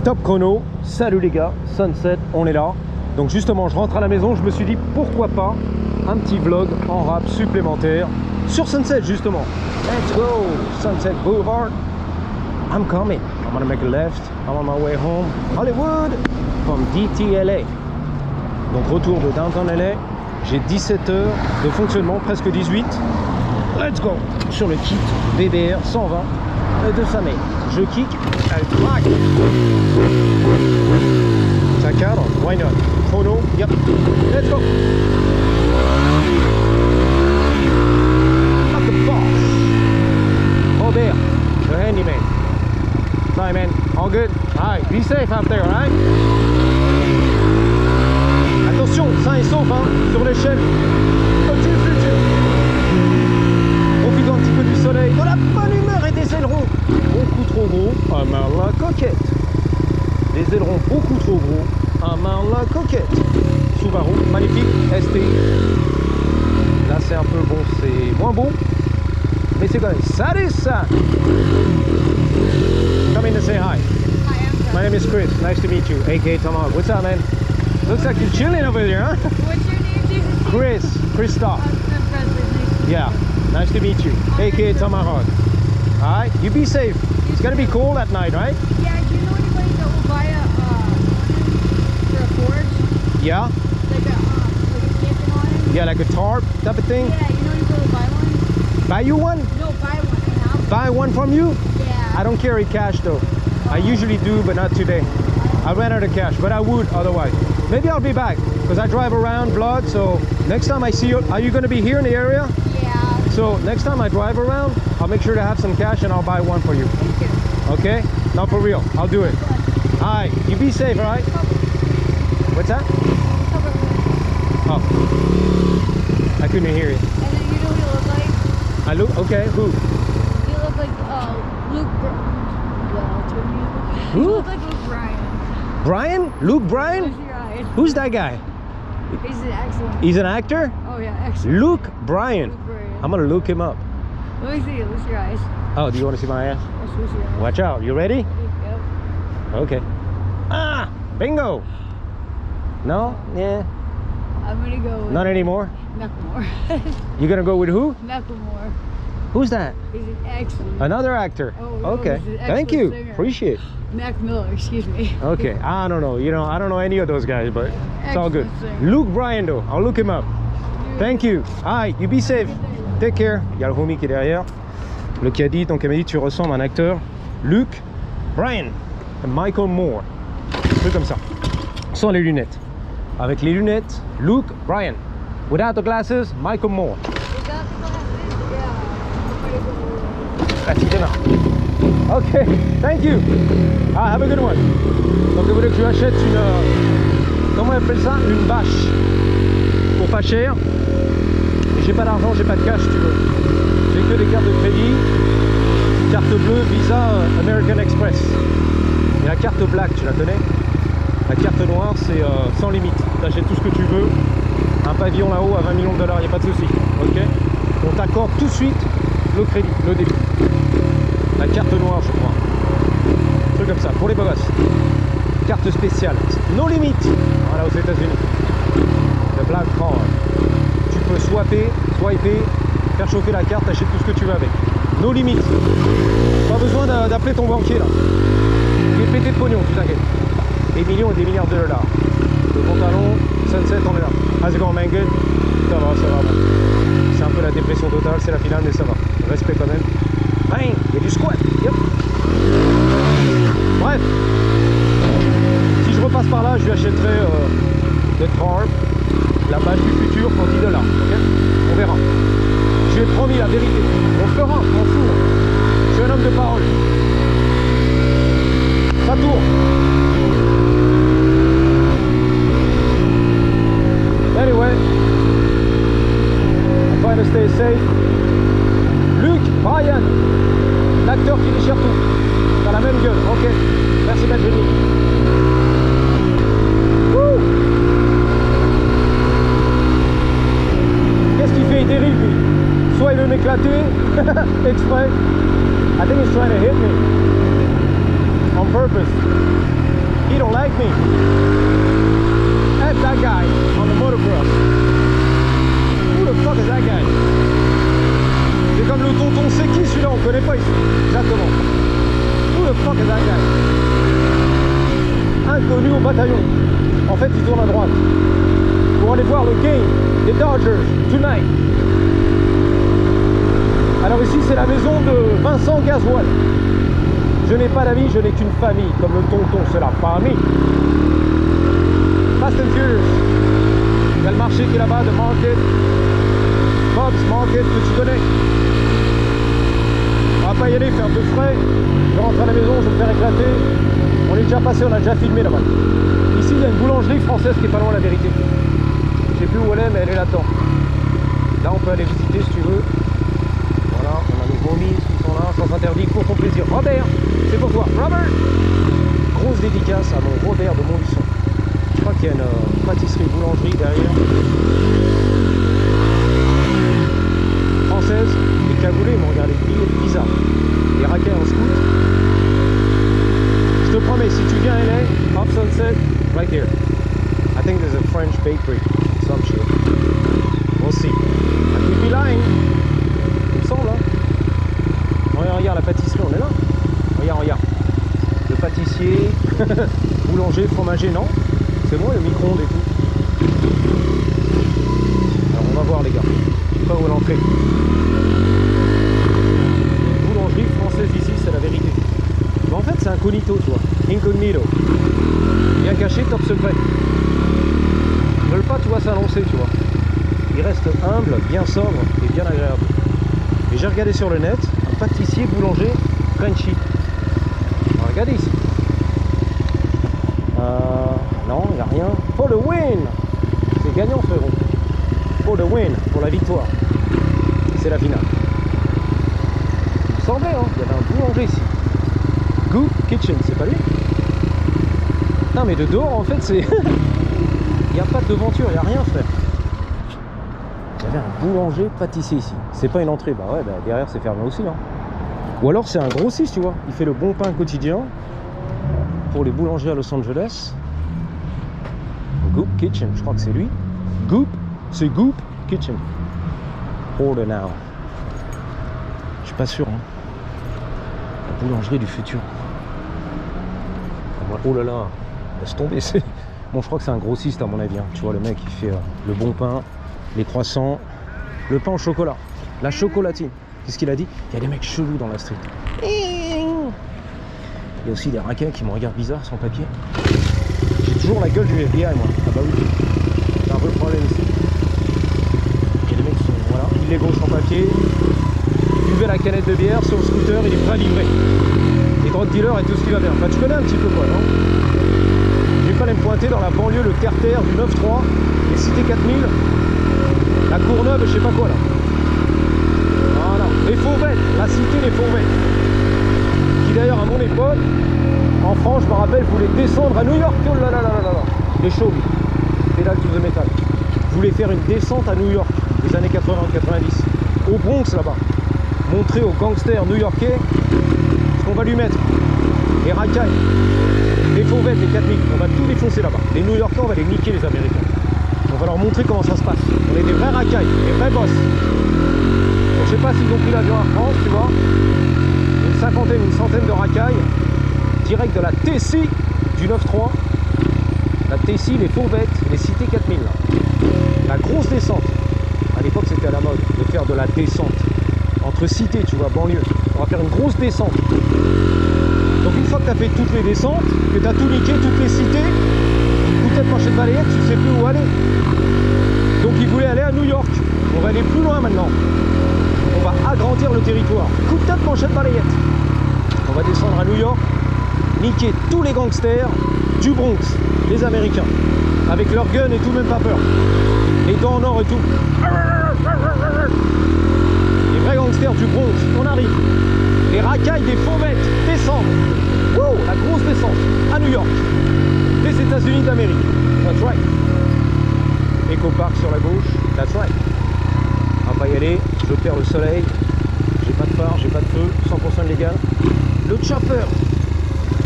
top chrono. Salut les gars, Sunset, on est là. Donc justement, je rentre à la maison, je me suis dit pourquoi pas un petit vlog en rap supplémentaire sur Sunset justement. Let's go, Sunset Boulevard. I'm coming. I'm gonna make a left. I'm on my way home. Hollywood from DTLA. Donc retour de Downtown LA. J'ai 17 heures de fonctionnement, presque 18. Let's go sur le kit BBR 120 de Samé. Je kick, elle craque. Ça cadre, why not? Chrono, yep. Let's go. Not the boss. Robert, the handyman. Sorry man, all good? Alright, be safe out there, alright? Attention, sain et sauf hein, sur l'échelle. Profitant un petit peu du soleil, de la bonne humeur et des ailerons beaucoup trop gros, à main la coquette. Des ailerons beaucoup trop gros, à main la coquette. Subaru, magnifique, ST. Là c'est un peu bon, c'est moins bon, mais c'est quand même. Salut ça. Come in to say hi. Hi, my name is Chris. Nice to meet you. AK Tomahawk. What's up, man? Looks like you're chilling over there, huh? What's your name, Jesus? Chris. Christoph. Yeah. Nice to meet you. AK Tomahawk. Alright, you be safe. It's gonna be cold at night, right? Yeah, do you know anybody that will buy for a forge? Yeah? Like a camping awning? Yeah, like a tarp type of thing? Yeah, you know anybody will buy one? Buy you one? No, buy one and I'll Buy one from you? Yeah. I don't carry cash though. I usually do, but not today. I ran out of cash, but I would otherwise. Maybe I'll be back, because I drive around vlog, so next time I see you, are you going to be here in the area? Yeah. So next time I drive around, I'll make sure to have some cash and I'll buy one for you. Thank you. Okay? Not for real. I'll do it. Alright, you be safe, alright? What's that? Oh. I couldn't hear you. And then you know what you look like? I look, okay, who? You look like Luke Who? You look like Luke Bryan. Brian? Luke Bryan? Close your eyes. Who's that guy? He's an excellent. He's an actor? Oh yeah, excellent. Luke Bryan. Luke Bryan. I'm gonna look him up. Let me see it. Close your eyes. Oh, do you want to see my ass? Close your eyes. Watch out. You ready? Yep. Okay. Ah! Bingo! No? Yeah. I'm gonna go with Not anymore? Macklemore. You gonna go with who? Macklemore. Who's that? He's an excellent. Another actor? Oh, no, okay. he's an Thank you. excellent singer. Appreciate it. Mac Miller, excuse me. Okay. I don't know. You know, I don't know any of those guys, but it's all good. Excellent singer. Luke Bryan, though. I'll look him up. Thank you. Alright, you be safe. Take care. Il y a le homie qui est derrière. Le caddie, donc elle m'a dit tu ressembles à un acteur. Luke Bryan. Michael Moore. Un truc comme ça. Sans les lunettes. Avec les lunettes, Luke Bryan. Without the glasses, Michael Moore. La petite démarre. Ok, thank you. Ah, have a good one. Donc il voulait que je lui achète une... comment on appelle ça? Une bâche. Pour pas cher. Mais j'ai pas d'argent, j'ai pas de cash si tu veux. J'ai que des cartes de crédit. Carte bleue, Visa, American Express. Et la carte black, tu la connais? La carte noire, c'est sans limite. Tu achètes tout ce que tu veux. Un pavillon là-haut à 20 millions de dollars, il n'y a pas de souci. Ok? On t'accorde tout de suite le crédit, le début. La carte noire, je crois. Un truc comme ça, pour les beaux gosses. Carte spéciale. No limit. Voilà, aux États-Unis. Le Black Card. Tu peux swiper, faire chauffer la carte, t'achètes tout ce que tu veux avec. No limit. Pas besoin d'appeler ton banquier là. Il est pété de pognon, tu t'inquiètes. Des millions et des milliards de dollars. Le pantalon, Sunset, on est là. How's it going, man? Good? Ça va, bon. C'est un peu la dépression totale, c'est la finale, mais ça va. Respect quand même. Bang! Il y a du squat. Yep. Bref. Si je repasse par là, je lui achèterai le tarp, la bâche du futur pour 10 dollars. Ok? On verra. Je lui ai promis la vérité. On le fera, je m'en fous. Je suis un homme de parole. Ça tourne. Anyway, I'm trying to stay safe. Luke Bryan, l'acteur qui déchire tout. T'as la même gueule, ok. Merci d'être venu. Qu'est-ce qu'il fait? Il dérive lui. Soit il veut m'éclater, exprès. I think he's trying to hit me. On purpose. don't like me. F that guy on the motocross. Who the fuck is that guy? C'est comme le tonton, c'est qui celui-là? On connaît pas ici. Exactement. Who the fuck is that guy? Inconnu au bataillon. En fait, il tourne à droite. Pour aller voir le game des Dodgers tonight. Alors ici, c'est la maison de Vincent Gasoil. Je n'ai pas d'amis, je n'ai qu'une famille. Comme le tonton, c'est la famille. Fast and Furious. Il y a le marché qui est là-bas, de Market. Bob's Market, que tu connais. On va pas y aller, faire un peu frais. Je vais rentrer à la maison, je vais me faire éclater. On est déjà passé, on a déjà filmé là-bas. Ici, il y a une boulangerie française qui est pas loin, la vérité. Je sais plus où elle est, mais elle est là-dedans. Là, on peut aller visiter si tu veux. Voilà, on a nos vomis qui sont là, sans interdit, pour ton plaisir. Robert, c'est pour toi. Robert! Grosse dédicace à mon Robert de Montluçon. Je crois qu'il y a une pâtisserie, boulangerie derrière. Française, les cagoulés, ils m'ont regardé bizarre. Les raquets en scout. Je te promets, si tu viens à LA, Up Sunset, right there. I think there's a French bakery, some shit. We'll see. I could be lying. Il me semble, hein. Regarde la pâtisserie, on est là. Regarde. Le pâtissier, boulanger, fromager, non. C'est bon, le micro-ondes et tout. Alors on va voir les gars. Je sais pas où est l'entrée. Boulangerie française ici, c'est la vérité. Mais en fait c'est incognito, tu vois. Incognito. Bien caché, top secret. Ils veulent pas, tu vois, s'annoncer, tu vois. Ils restent humbles, bien sobres et bien agréables. Et j'ai regardé sur le net, un pâtissier boulanger Frenchy. Alors, regardez ici. Non, il n'y a rien. For the win! C'est gagnant, frérot. For the win, pour la victoire. C'est la finale. Il me semblait, hein, il y avait un boulanger ici. Goop Kitchen, c'est pas lui? Non, mais de dehors, en fait, c'est... Il n'y a pas de devanture, il n'y a rien, frère. Il y avait un boulanger pâtissier ici. C'est pas une entrée, bah ouais, bah derrière, c'est fermé aussi, hein. Ou alors, c'est un grossiste, tu vois. Il fait le bon pain quotidien pour les boulangers à Los Angeles. Goop Kitchen, je crois que c'est lui. Goop, c'est Goop Kitchen. Order now. Je suis pas sûr, hein. La boulangerie du futur. Oh là là, laisse tomber. Bon, je crois que c'est un grossiste à mon avis, hein. Tu vois, le mec, il fait le bon pain, les croissants, le pain au chocolat, la chocolatine. Qu'est-ce qu'il a dit? Il y a des mecs chelous dans la street. Il y a aussi des raquins qui me regardent bizarre sans papier. J'ai toujours la gueule du FBI, moi. Ah bah oui, c'est un peu le problème ici. Il y a des mecs qui sont, voilà, illégaux sans papier. Ils buvaient la canette de bière sur le scooter, il est prêt à livrer. Les drogue dealers et tout ce qui va bien. Enfin, tu connais un petit peu quoi, non? Je vais pas aller me pointer dans la banlieue, le terre-terre du 9-3, les cités 4000, la Courneuve, je sais pas quoi là. Voilà, les Fauvettes, la cité des Fauvettes. Qui d'ailleurs à mon époque, en France, je me rappelle, voulait descendre à New York. Oh là là là là là. Les shows, pédale to the metal. Voulait faire une descente à New York, des années 80-90, au Bronx là-bas. Montrer aux gangsters new-yorkais ce qu'on va lui mettre. Les racailles, les fauvettes, les 4000, on va tout défoncer là-bas. Les New-Yorkais, on va les niquer, les Américains. On va leur montrer comment ça se passe. On est des vrais racailles, des vrais boss. Donc, je sais pas s'ils ont pris l'avion à France, tu vois. Une cinquantaine, une centaine de racailles, direct de la Tessie du 9-3. La Tessie, les fauvettes, les cités 4000. Là. La grosse descente. À l'époque, c'était à la mode de faire de la descente. Entre cités, tu vois, banlieue. On va faire une grosse descente. Donc une fois que tu as fait toutes les descentes, que tu as tout niqué, toutes les cités, coup de tête, manchette, balayette, tu sais plus où aller. Donc ils voulaient aller à New York. On va aller plus loin maintenant. On va agrandir le territoire. Coup de tête, manchette, balayette. On va descendre à New York, niquer tous les gangsters du Bronx, les Américains, avec leurs guns et tout, même pas peur. Les dents en or et tout. Les vrais gangsters du Bronx, on arrive. Les racailles des fauvettes descendent. Wow, la grosse descente à New York, les États-Unis d'Amérique. That's right. Eco Park sur la gauche. That's right. On va pas y aller. Je perds le soleil. J'ai pas de phare, j'ai pas de feu. 100% illégal. Le chopper.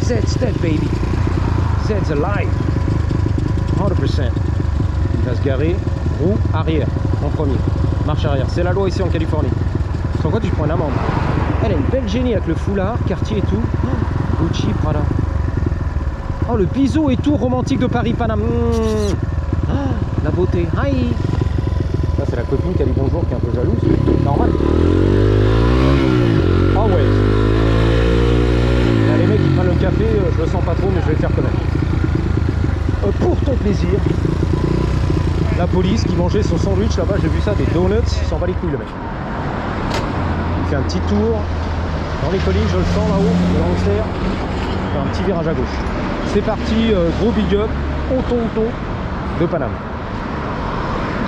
Z-Step baby. Zed's alive. 100%. Il va se garer, roue arrière en premier. Marche arrière. C'est la loi ici en Californie. Sans quoi tu prends une amende. Elle a une belle génie avec le foulard, quartier et tout. Oh, Gucci, Prada. Oh, le biseau et tout romantique de Paris, Paname. Oh, la beauté. Hi. Là, c'est la copine qui a dit bonjour, qui est un peu jalouse. Normal. Ah ouais. Là, les mecs qui prennent le café, je le sens pas trop, mais je vais le faire quand même. Pour ton plaisir, la police qui mangeait son sandwich là-bas, j'ai vu ça, des donuts, il s'en bat les couilles le mec. Il fait un petit tour dans les collines, je le sens là-haut, de là on sert. Il fait un petit virage à gauche. C'est parti, gros big up, au tonton de Paname.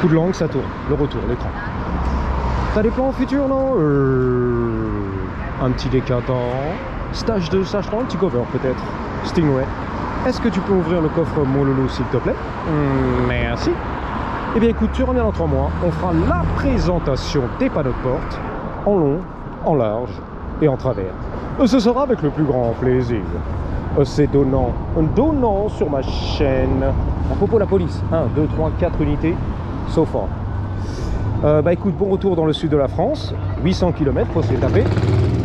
Coup de langue, ça tourne, le retour, l'écran. T'as des plans futurs, non? Un petit décatant, stage 2, stage 3, un petit cover peut-être. Stingray. Est-ce que tu peux ouvrir le coffre mon loulou s'il te plaît? Merci. Eh bien écoute, tu reviens dans 3 mois, on fera la présentation des panneaux de porte, en long, en large et en travers. Ce sera avec le plus grand plaisir. C'est donnant sur ma chaîne. À propos de la police, 1, 2, 3, 4 unités, so far. Bah écoute, bon retour dans le sud de la France, 800 km, faut se les taper.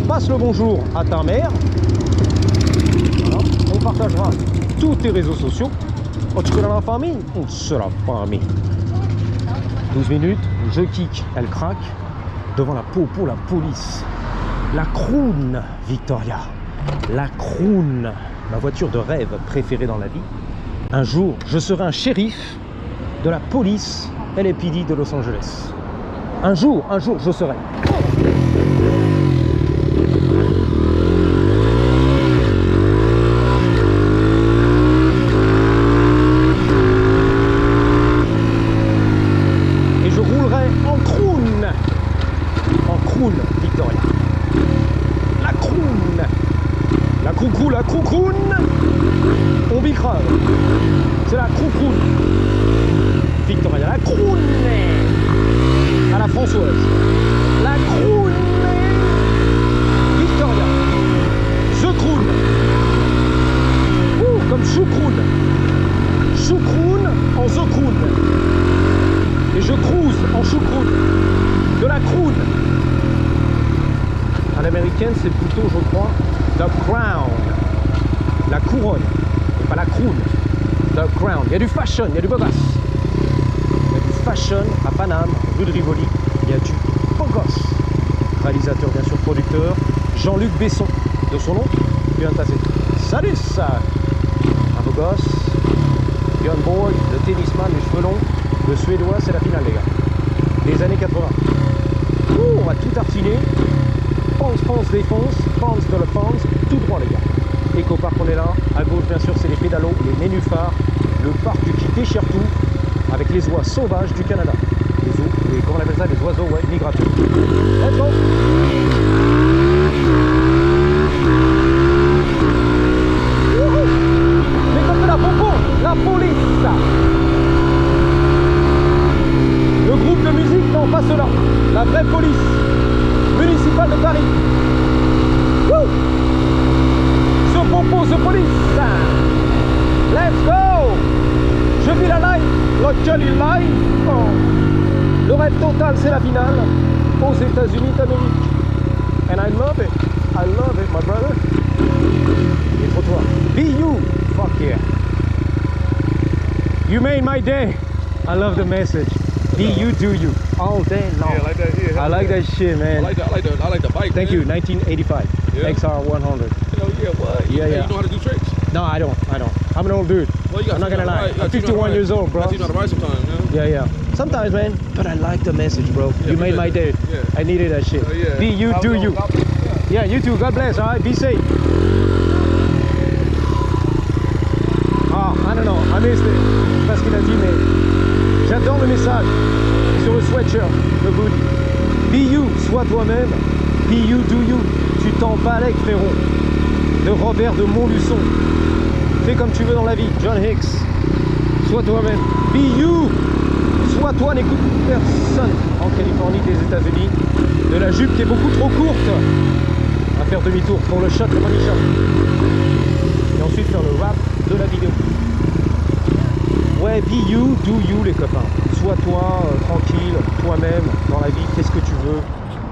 Passe le bonjour à ta mère. Voilà. On partagera tous tes réseaux sociaux. Oh, tu connais la famille? On sera famille. 12 minutes, je kick, elle craque. Devant la peau pour la police. La Crown Victoria. La Crown, ma voiture de rêve préférée dans la vie. Un jour, je serai un shérif de la police LAPD de Los Angeles. Un jour, je serai. Et je roulerai en Crown. En Crown Victoria. La Crown. La Croun, la Croun. On bicrave. C'est la Croun. Victoria, la Croun. À la françoise. La Croun Victoria. The Croun. Comme choucroune. Choucroune en The Croun. Et je cruise en choucroune. De la Croun. À l'américaine, c'est plutôt, je crois, The Crown. La couronne. Et pas la Croun. The Crown. Il y a du fashion, il y a du beau gosse. Il y a du fashion à Paname, rue de Rivoli. Il y a du beau gosse. Réalisateur, bien sûr, producteur. Jean-Luc Besson, de son nom, vient de passer. Salut ça. Un beau gosse. Björn Borg, le tennisman, les cheveux longs. Le suédois, c'est la finale, les gars. Les années 80. On va tout tartiner. Pense, défonce. Pense de la pense. Tout droit, les gars. Éco-parc, on est là. À gauche, bien sûr, c'est les pédalos, les nénuphars. Le parc qui déchire tout. Avec les oies sauvages du Canada. Comment on appelle ça? Les oiseaux, ouais, migrateurs. Let's go! Mais comme de la popo, la police! Le groupe de musique, non, pas cela. La vraie police municipale de Paris. Woo! Ce popo, ce police! Let's go! Je vis la life, la jolly life! Oh. Le rêve total, c'est la finale aux États-Unis d'Amérique. And I love it, my brother. Et pour toi, be you, fuck yeah. You made my day. I love the message. Be you, do you, all day long. Yeah, I like that. Yeah, I like that shit, man. I like the bike. Thank man. you, 1985, Yeah. XR 100. Hell yeah, what? Yeah, Hey, yeah. You know how to do tricks? No, I don't. I'm an old dude. Well, you I'm not gonna lie. I'm 51 years old, bro. You know how to ride sometimes, man. Yeah. Sometimes, man. But I like the message, bro. Yeah, You me made too. my day. Yeah. I needed that shit. Oh, yeah. Be you, do you. Yeah, you too. God bless. All right, be safe. Ah, I don't know. I missed it. Parce qu'il a dit, mais j'adore le message sur le sweatshirt, le hoodie. Be you, sois toi-même. Be you, do you. Tu t'en balèques, frérot. De Robert de Montluçon. Fais comme tu veux dans la vie. John Hicks. Sois toi-même. Be you. Sois toi, n'écoute personne en Californie, des États-Unis. De la jupe qui est beaucoup trop courte. À faire demi-tour pour le shot, le money shot. Et ensuite faire le rap de la vidéo. Ouais, be you, do you les copains. Sois toi, tranquille, toi-même, dans la vie, fais ce que tu veux.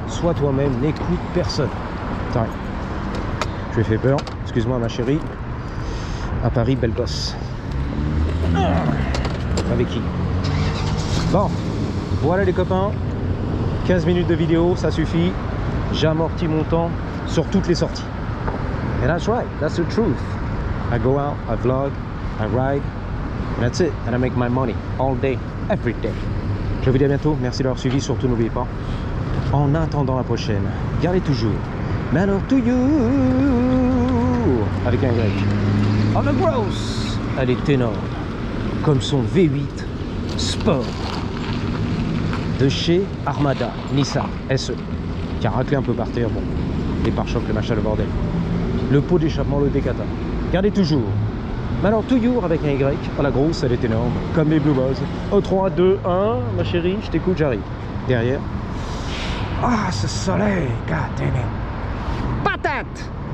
Sois toi-même, n'écoute personne. Attends, je lui ai fait peur, excuse-moi ma chérie. À Paris, belle gosse. Avec qui? Bon, voilà les copains. 15 minutes de vidéo, ça suffit. J'amortis mon temps sur toutes les sorties. And that's right, that's the truth. I go out, I vlog, I ride, and that's it. And I make my money all day, every day. Je vous dis à bientôt, merci d'avoir suivi, surtout n'oubliez pas. En attendant la prochaine, gardez toujours Manor to You avec un Y. On the gross, elle est énorme, comme son V8 Sport de chez Armada Nissan SE, qui a raclé un peu par terre, bon, les pare-chocs, le machin, le bordel. Le pot d'échappement, le Decathlon. Gardez toujours Manor to You avec un Y, à la grosse, elle est énorme, comme les Blue Balls. Au 3, 2, 1, ma chérie, je t'écoute, j'arrive. Derrière. Ah, ce soleil, god damn it. Patate!